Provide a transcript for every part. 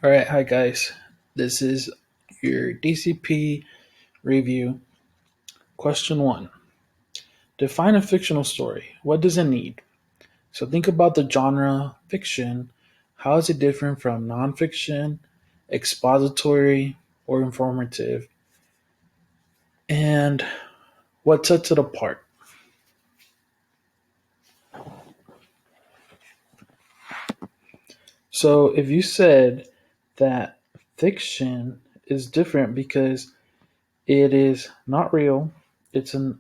All right, hi guys. This is your DCP review. Question one: define a fictional story. What does it need? So think about the genre fiction. How is it different from nonfiction, expository, or informative? And what sets it apart? So if you said that fiction is different because it is not real, it's a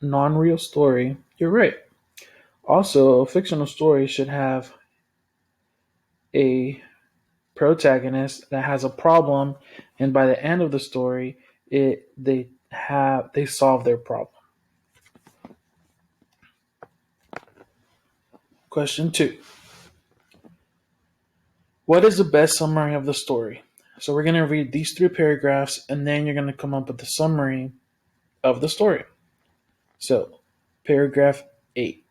non real story, you're right. Also, a fictional story should have a protagonist that has a problem, and by the end of the story, they solve their problem. Question two: what is the best summary of the story? So we're going to read these three paragraphs, and then you're going to come up with the summary of the story. So, paragraph 8.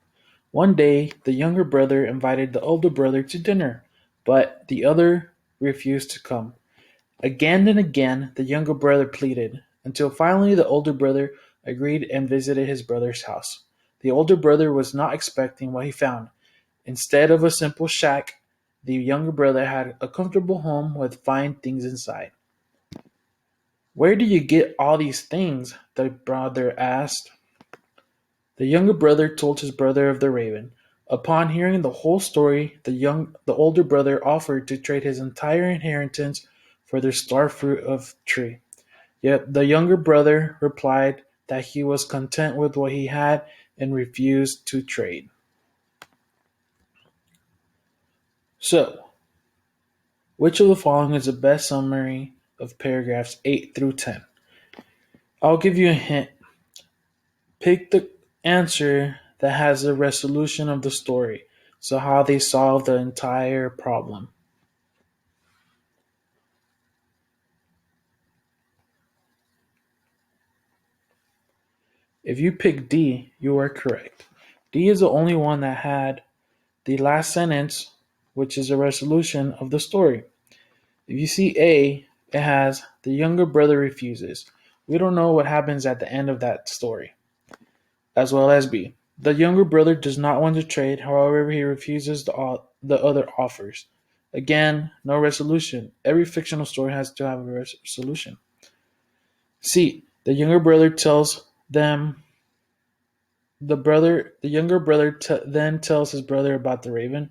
One day, the younger brother invited the older brother to dinner, but the other refused to come. Again and again the younger brother pleaded, until finally the older brother agreed and visited his brother's house. The older brother was not expecting what he found. Instead of a simple shack, the younger brother had a comfortable home with fine things inside. "Where do you get all these things?" the brother asked. The younger brother told his brother of the raven. Upon hearing the whole story, the older brother offered to trade his entire inheritance for the star fruit of tree. Yet the younger brother replied that he was content with what he had and refused to trade. So, which of the following is the best summary of paragraphs 8 through 10? I'll give you a hint. Pick the answer that has the resolution of the story, so how they solve the entire problem. If you pick D, you are correct. D is the only one that had the last sentence, which is a resolution of the story. If you see A, it has the younger brother refuses. We don't know what happens at the end of that story. As well as B. The younger brother does not want to trade, however, he refuses the other offers. Again, no resolution. Every fictional story has to have a resolution. C. The younger brother tells them the younger brother then tells his brother about the raven.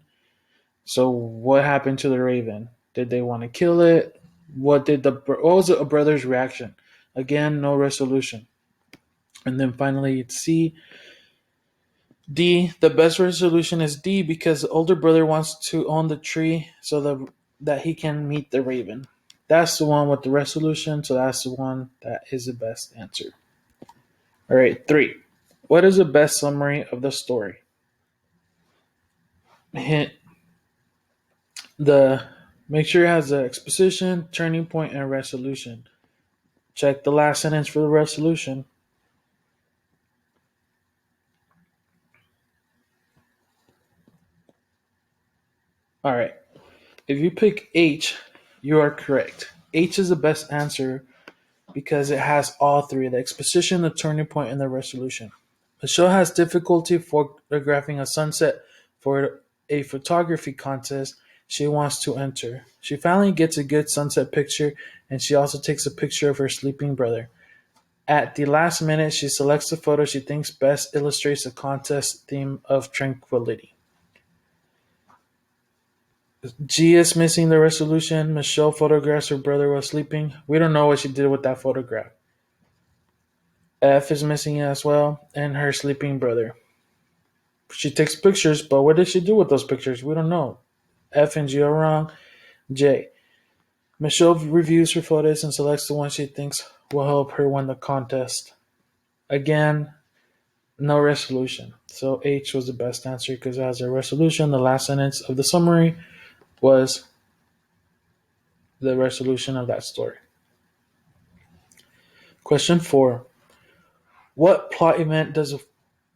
So what happened to the raven? Did they want to kill it? What was a brother's reaction? Again, no resolution. And then finally, it's C. D. The best resolution is D because the older brother wants to own the tree so that he can meet the raven. That's the one with the resolution, so that's the one that is the best answer. All right, 3. What is the best summary of the story? Hint: the make sure it has the exposition, turning point, and resolution. Check the last sentence for the resolution. All right. If you pick H, you are correct. H is the best answer because it has all three: the exposition, the turning point, and the resolution. The show has difficulty photographing a sunset for a photography contest she wants to enter. She finally gets a good sunset picture, and she also takes a picture of her sleeping brother. At the last minute, she selects the photo she thinks best illustrates the contest theme of tranquility. G is missing the resolution. Michelle photographs her brother while sleeping. We don't know what she did with that photograph. F is missing as well, and her sleeping brother. She takes pictures, but what did she do with those pictures? We don't know. F and G are wrong. J. Michelle reviews her photos and selects the one she thinks will help her win the contest. Again, no resolution. So H was the best answer because it has a resolution. The last sentence of the summary was the resolution of that story. Question 4. What plot event does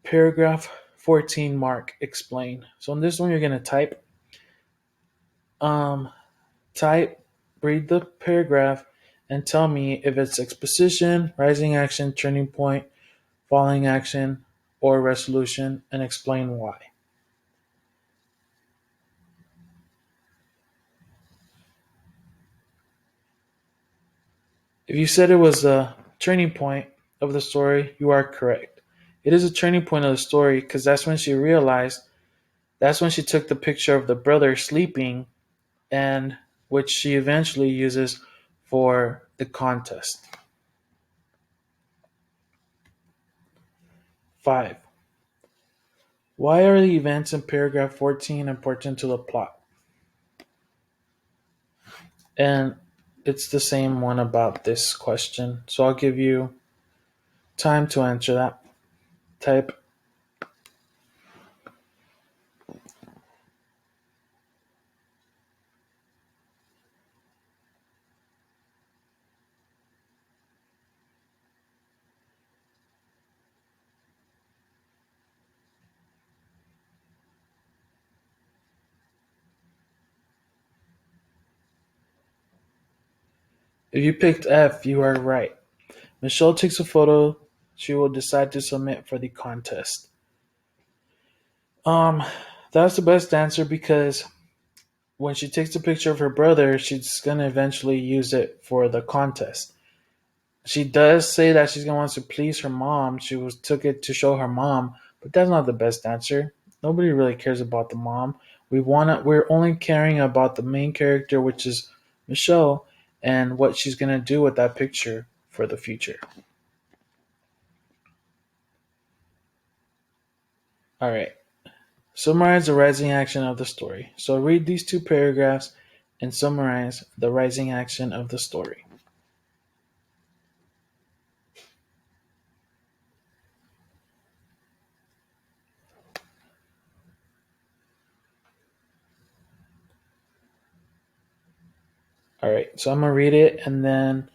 paragraph 14 mark explain? So in this one, you're going to um, type read the paragraph and tell me if it's exposition, rising action, turning point, falling action, or resolution, and explain why. If you said it was a turning point of the story, you are correct. It is a turning point of the story because that's when she took the picture of the brother sleeping, and which she eventually uses for the contest. 5. Why are the events in paragraph 14 important to the plot? And it's the same one about this question. So I'll give you time to answer that. Type. If you picked F, you are right. Michelle takes a photo she will decide to submit for the contest. Um, that's the best answer because when she takes a picture of her brother, she's gonna eventually use it for the contest. She does say that she's gonna want to please her mom. Took it to show her mom, but that's not the best answer. Nobody really cares about the mom. We're only caring about the main character, which is Michelle, and what she's gonna do with that picture for the future. All right. Summarize the rising action of the story. So read these two paragraphs and summarize the rising action of the story. All right, so I'm gonna read it and then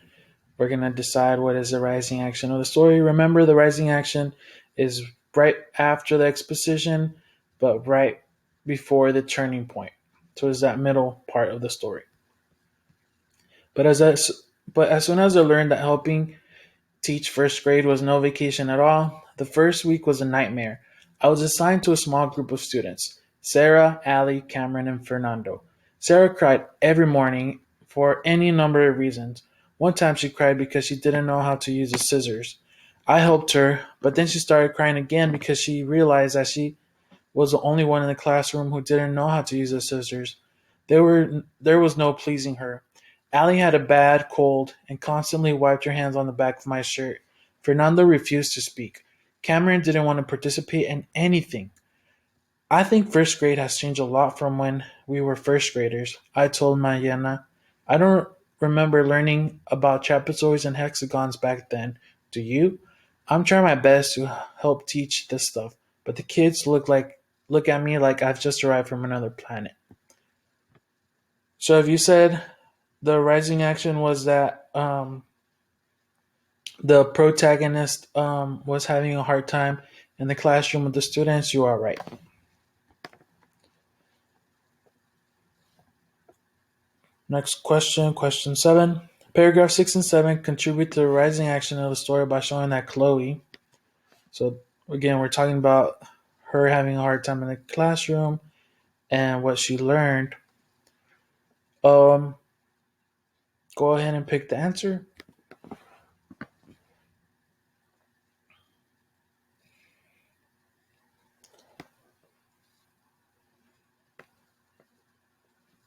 we're gonna decide what is the rising action of the story. Remember, the rising action is right after the exposition, but right before the turning point. So it's that middle part of the story. But as soon as I learned that helping teach first grade was no vacation at all, the first week was a nightmare. I was assigned to a small group of students: Sarah, Allie, Cameron, and Fernando. Sarah cried every morning for any number of reasons. One time she cried because she didn't know how to use the scissors. I helped her, but then she started crying again because she realized that she was the only one in the classroom who didn't know how to use the scissors. There was no pleasing her. Allie had a bad cold and constantly wiped her hands on the back of my shirt. Fernando refused to speak. Cameron didn't want to participate in anything. I think first grade has changed a lot from when we were first graders, I told Mariana. I don't remember learning about trapezoids and hexagons back then. Do you? I'm trying my best to help teach this stuff, but the kids look at me like I've just arrived from another planet. So if you said the rising action was that the protagonist was having a hard time in the classroom with the students, you are right. Next question, question 7. Paragraph 6 and 7 contribute to the rising action of the story by showing that Chloe, so again, we're talking about her having a hard time in the classroom and what she learned. Um, Go ahead and pick the answer.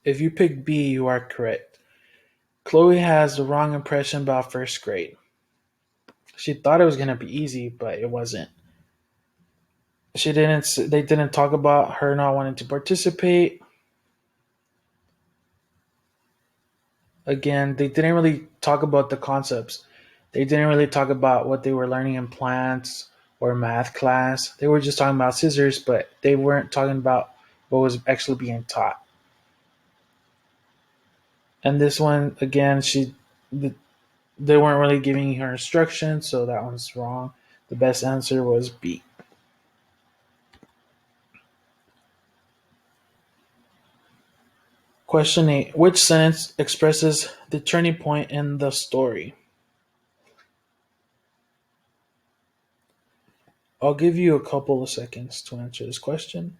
If you pick B, you are correct. Chloe has the wrong impression about first grade. She thought it was going to be easy, but it wasn't. They didn't talk about her not wanting to participate. Again, they didn't really talk about the concepts. They didn't really talk about what they were learning in plants or math class. They were just talking about scissors, but they weren't talking about what was actually being taught. And this one, again, they weren't really giving her instructions, so that one's wrong. The best answer was B. Question 8. Which sentence expresses the turning point in the story? I'll give you a couple of seconds to answer this question.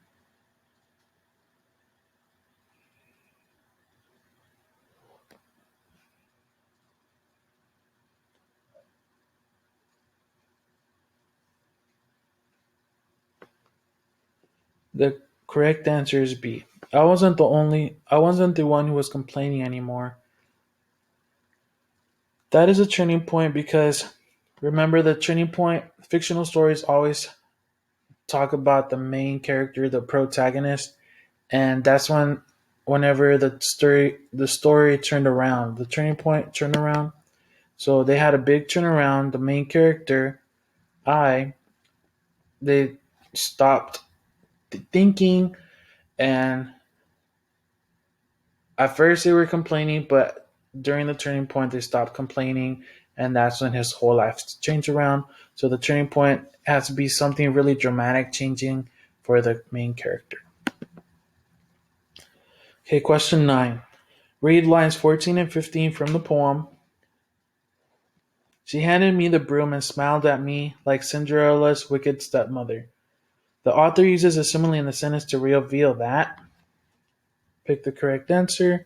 The correct answer is B. I wasn't the one who was complaining anymore. That is a turning point because remember the turning point fictional stories always talk about the main character, the protagonist, and that's whenever the story turned around, the turning point turned around. So they had a big turnaround. The main character, I, they stopped thinking, and at first they were complaining, but during the turning point they stopped complaining, and that's when his whole life changed around. So the turning point has to be something really dramatic changing for the main character. Okay, question 9. Read lines 14 and 15 from the poem. She handed me the broom and smiled at me like Cinderella's wicked stepmother. The author uses a simile in the sentence to reveal that. Pick the correct answer.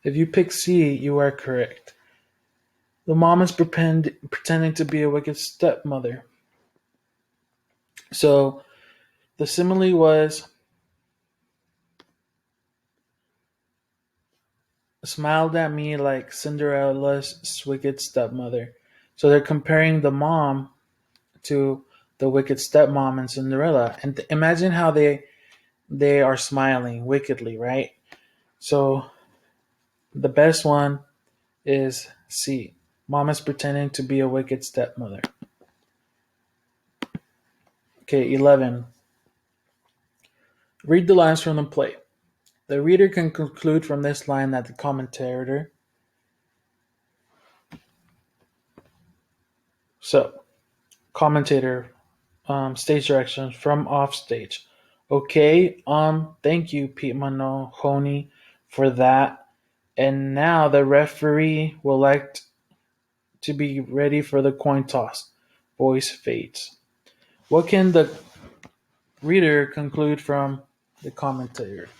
If you pick C, you are correct. The mom is pretending to be a wicked stepmother. So the simile was smiled at me like Cinderella's wicked stepmother. So they're comparing the mom to the wicked stepmom in Cinderella. And imagine how they are smiling wickedly, right? So the best one is C. Mom is pretending to be a wicked stepmother. Okay, 11. Read the lines from the play. The reader can conclude from this line that the commentator. So, commentator, stage directions from off stage. Okay, thank you, Pete Mahoney, for that. And now the referee will like to be ready for the coin toss. Voice fades. What can the reader conclude from the commentator?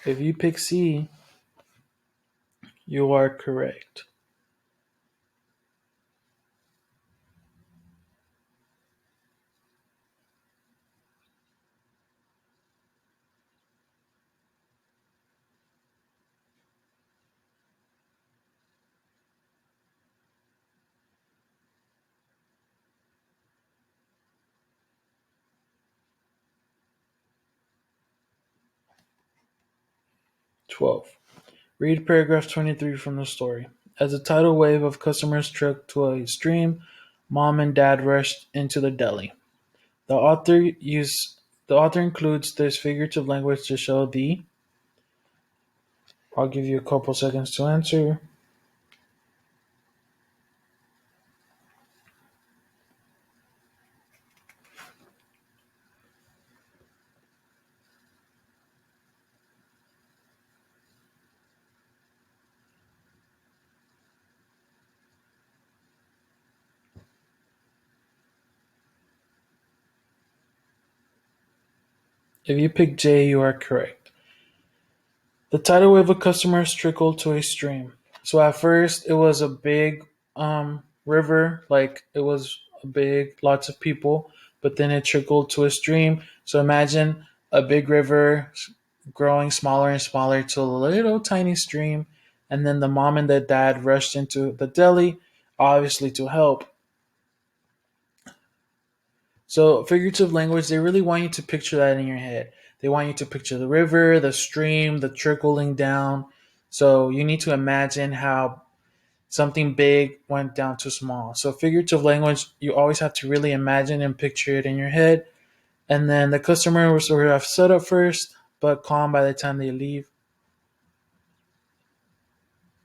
If you pick C, you are correct. 12. Read paragraph 23 from the story. As a tidal wave of customers trek to a stream, mom and dad rushed into the deli. The author use the author includes this figurative language to show the. I'll give you a couple seconds to answer. If you pick J, you are correct. The tidal wave of customers trickled to a stream. So at first it was a big river, like it was a big, lots of people, but then it trickled to a stream. So imagine a big river growing smaller and smaller to a little tiny stream, and then the mom and the dad rushed into the deli, obviously to help. So figurative language, they really want you to picture that in your head. They want you to picture the river, the stream, the trickling down. So you need to imagine how something big went down to small. So figurative language, you always have to really imagine and picture it in your head. And then the customer was sort of set up first, but calm by the time they leave.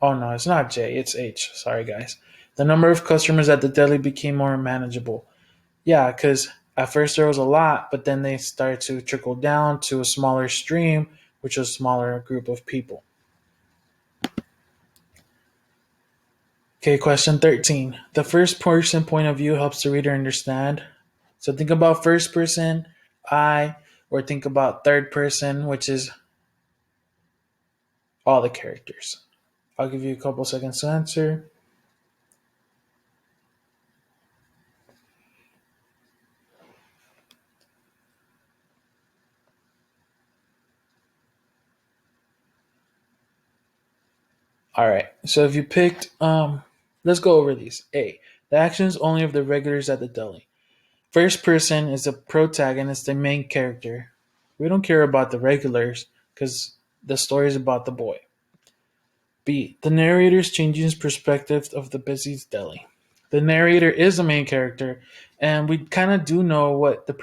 Oh no, it's not J, it's H. Sorry, guys. The number of customers at the deli became more manageable. Yeah, because at first there was a lot, but then they started to trickle down to a smaller stream, which was a smaller group of people. Okay, question 13. The first person point of view helps the reader understand. So think about first person, I, or think about third person, which is all the characters. I'll give you a couple seconds to answer. All right. So if you picked, let's go over these. A. The actions only of the regulars at the deli. First person is the protagonist, the main character. We don't care about the regulars because the story is about the boy. B. The narrator's changing his perspective of the busy deli. The narrator is the main character, and we kind of do know what his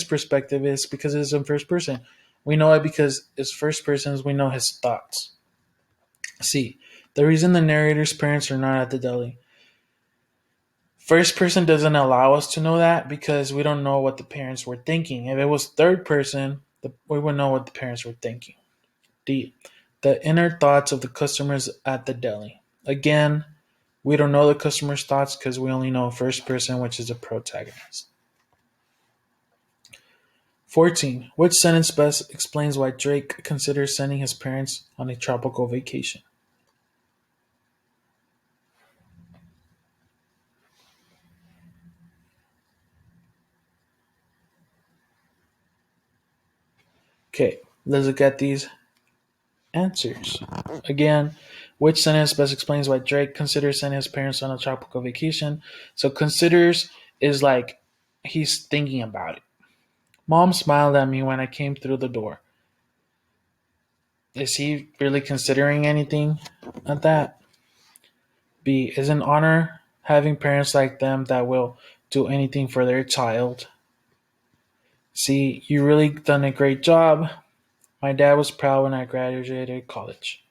perspective is because it's in first person. We know it because it's first person, we know his thoughts. C. The reason the narrator's parents are not at the deli. First person doesn't allow us to know that because we don't know what the parents were thinking. If it was third person, we would know what the parents were thinking. D. The inner thoughts of the customers at the deli. Again, we don't know the customer's thoughts because we only know first person, which is the protagonist. 14. Which sentence best explains why Drake considers sending his parents on a tropical vacation? Okay, let's look at these answers. Again, which sentence best explains why Drake considers sending his parents on a tropical vacation? So considers is like he's thinking about it. Mom smiled at me when I came through the door. Is he really considering anything at that? B. Is an honor having parents like them that will do anything for their child. C. You really done a great job. My dad was proud when I graduated college.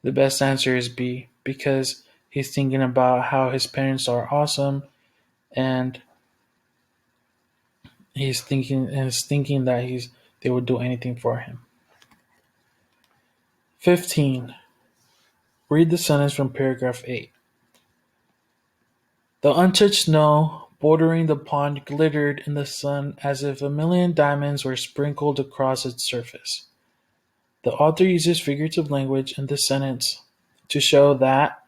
The best answer is B because he's thinking about how his parents are awesome and he's thinking that they would do anything for him. 15. Read the sentence from paragraph 8. The untouched snow bordering the pond glittered in the sun as if a million diamonds were sprinkled across its surface. The author uses figurative language in this sentence to show that.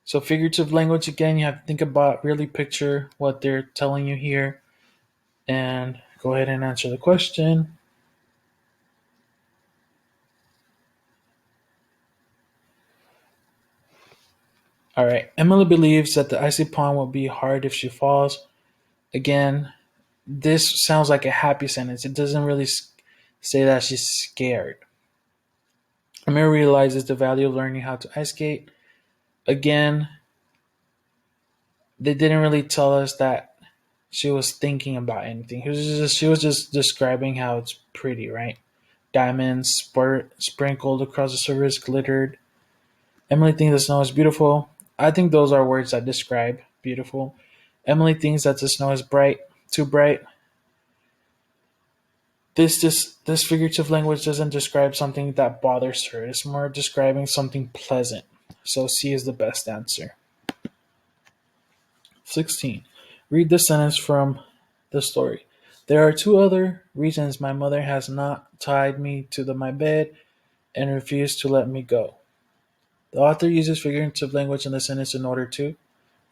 So, figurative language, again, you have to think about, really picture what they're telling you here, and go ahead and answer the question. All right. Emily believes that the icy pond will be hard if she falls. Again, this sounds like a happy sentence. It doesn't really say that she's scared. Amir realizes the value of learning how to ice skate. Again, they didn't really tell us that she was thinking about anything. She was just describing how it's pretty, right? Diamonds sprinkled across the surface glittered. Emily thinks the snow is beautiful. I think those are words that describe beautiful. Emily thinks that the snow is bright, too bright. This figurative language doesn't describe something that bothers her. It's more describing something pleasant. So C is the best answer. 16. Read the sentence from the story. There are two other reasons my mother has not tied me to my bed and refused to let me go. The author uses figurative language in the sentence in order to.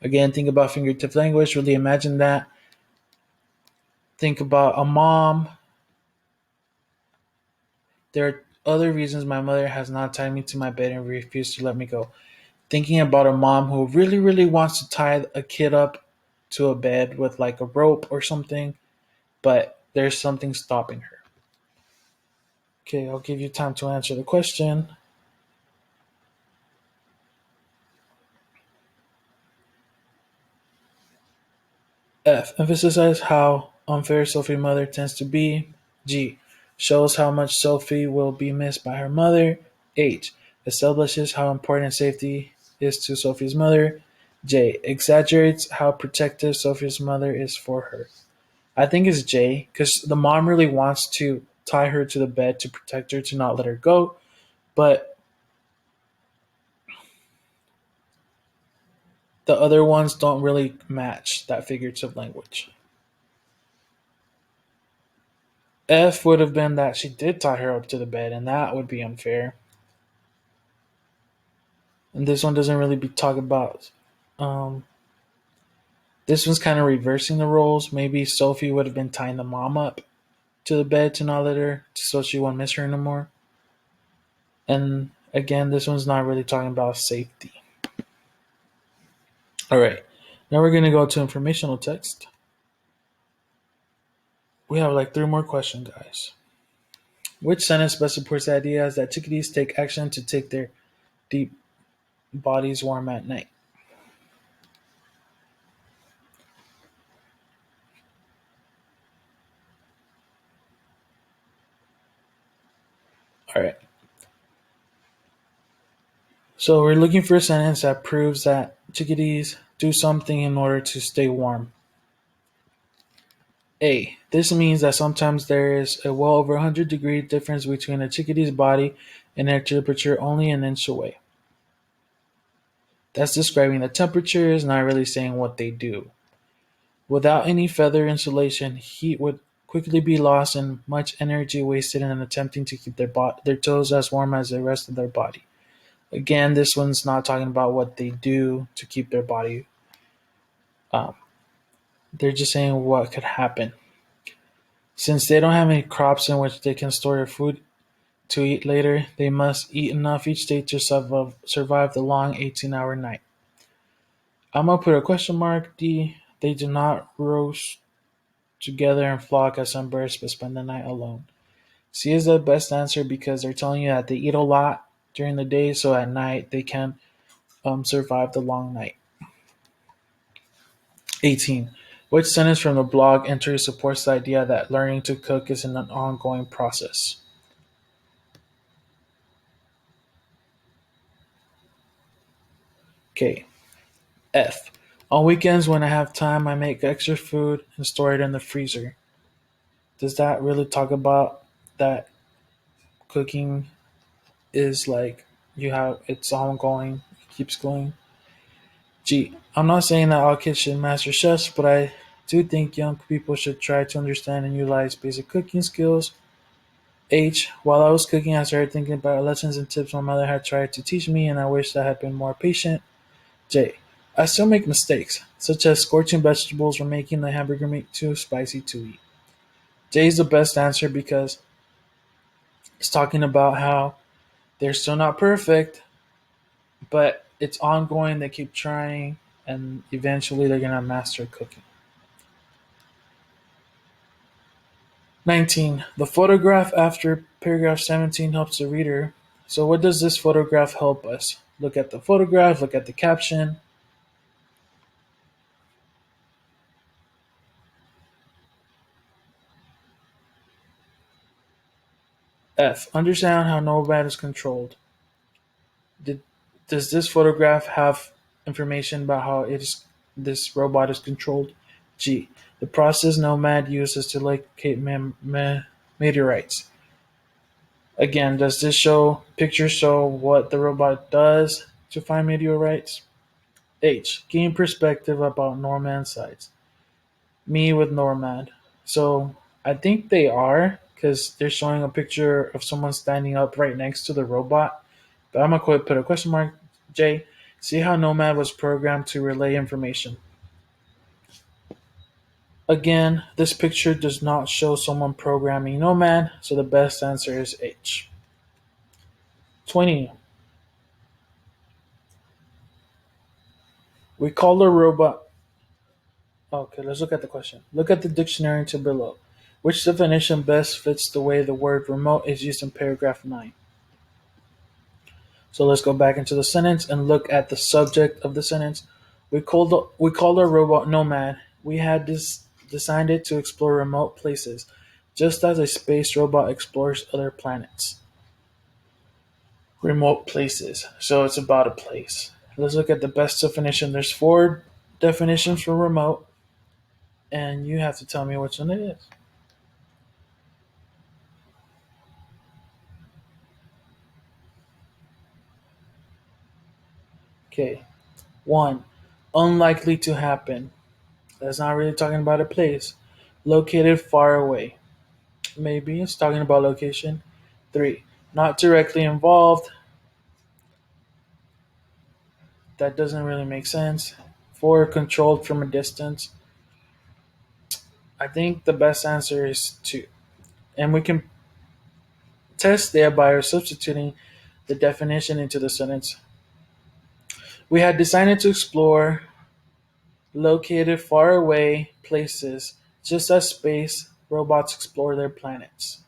Again, think about figurative language. Really imagine that. Think about a mom. There are other reasons my mother has not tied me to my bed and refused to let me go. thinking about a mom who really, really wants to tie a kid up to a bed with like a rope or something, but there's something stopping her. Okay, I'll give you time to answer the question. F. Emphasizes how unfair Sophie's mother tends to be. G. Shows how much Sophie will be missed by her mother. H. Establishes how important safety is to Sophie's mother. J. Exaggerates how protective Sophie's mother is for her. I think it's J, because the mom really wants to tie her to the bed to protect her, to not let her go, but the other ones don't really match that figurative language. F would have been that she did tie her up to the bed, and that would be unfair. And this one doesn't really be talked about. Um, this one's kind of reversing the roles. Maybe Sophie would have been tying the mom up to the bed to not let her, so she won't miss her anymore. And again, this one's not really talking about safety. All right, now we're going to go to informational text. We have like three more questions, guys. Which sentence best supports the idea is that chickadees take action to take their deep bodies warm at night? All right. So we're looking for a sentence that proves that chickadees do something in order to stay warm. A. This means that sometimes there is a well over 100-degree difference between a chickadee's body and their temperature only an inch away. That's describing the temperature, is not really saying what they do. Without any feather insulation, heat would quickly be lost and much energy wasted in attempting to keep their toes as warm as the rest of their body. Again, this one's not talking about what they do to keep their body. Um, they're just saying what could happen. Since they don't have any crops in which they can store their food to eat later, they must eat enough each day to survive the long 18-hour night. I'm going to put a question mark. D. They do not roast together and flock as some birds, but spend the night alone. C is the best answer because they're telling you that they eat a lot during the day, so at night they can survive the long night. 18. Which sentence from the blog entry supports the idea that learning to cook is an ongoing process? Okay. F. On weekends when I have time, I make extra food and store it in the freezer. Does that really talk about that cooking is like you have it's ongoing, it keeps going? G. I'm not saying that all kids should master chefs, but I do think young people should try to understand and utilize basic cooking skills. H. While I was cooking, I started thinking about lessons and tips my mother had tried to teach me, and I wish I had been more patient. J. I still make mistakes, such as scorching vegetables or making the hamburger meat too spicy to eat. J is the best answer because it's talking about how they're still not perfect, but it's ongoing. They keep trying, and eventually they're going to master cooking. 19. The photograph after paragraph 17 helps the reader. So, what does this photograph help us? Look at the photograph, look at the caption. F. Understand how Nomad is controlled. Did, does this photograph have information about how this robot is controlled? G. The process Nomad uses to locate meteorites. Again, does this picture show what the robot does to find meteorites? H. Gain perspective about Norman sites. Me with Normand. So I think they are because they're showing a picture of someone standing up right next to the robot. But I'm gonna put a question mark. J. See how Nomad was programmed to relay information. Again, this picture does not show someone programming Nomad, so the best answer is H. 20. We call a robot. Okay, let's look at the question. Look at the dictionary to below. Which definition best fits the way the word remote is used in paragraph 9? So let's go back into the sentence and look at the subject of the sentence. We called our robot Nomad. We had designed it to explore remote places, just as a space robot explores other planets. Remote places. So it's about a place. Let's look at the best definition. There's four definitions for remote, and you have to tell me which one it is. Okay. One, unlikely to happen. That's not really talking about a place. Located far away. Maybe it's talking about location. Three, not directly involved. That doesn't really make sense. Four, controlled from a distance. I think the best answer is two. And we can test there by substituting the definition into the sentence. We had decided to explore located far away places just as space robots explore their planets.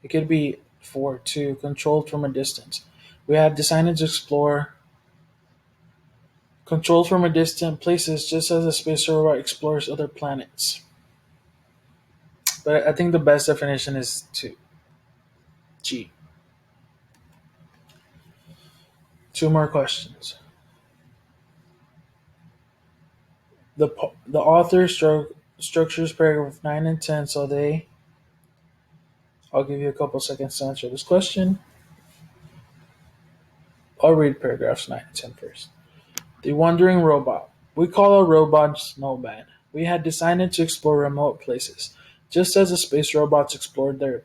It could be for two, controlled from a distance. We have decided to explore controlled from a distant places just as a space robot explores other planets. But I think the best definition is two. G. Two more questions. The author structures paragraph 9 and 10 so they. I'll give you a couple seconds to answer this question. I'll read paragraphs 9 and 10 first. The Wandering Robot. We call our robot Snowman. We had decided to explore remote places, just as the space robots explored their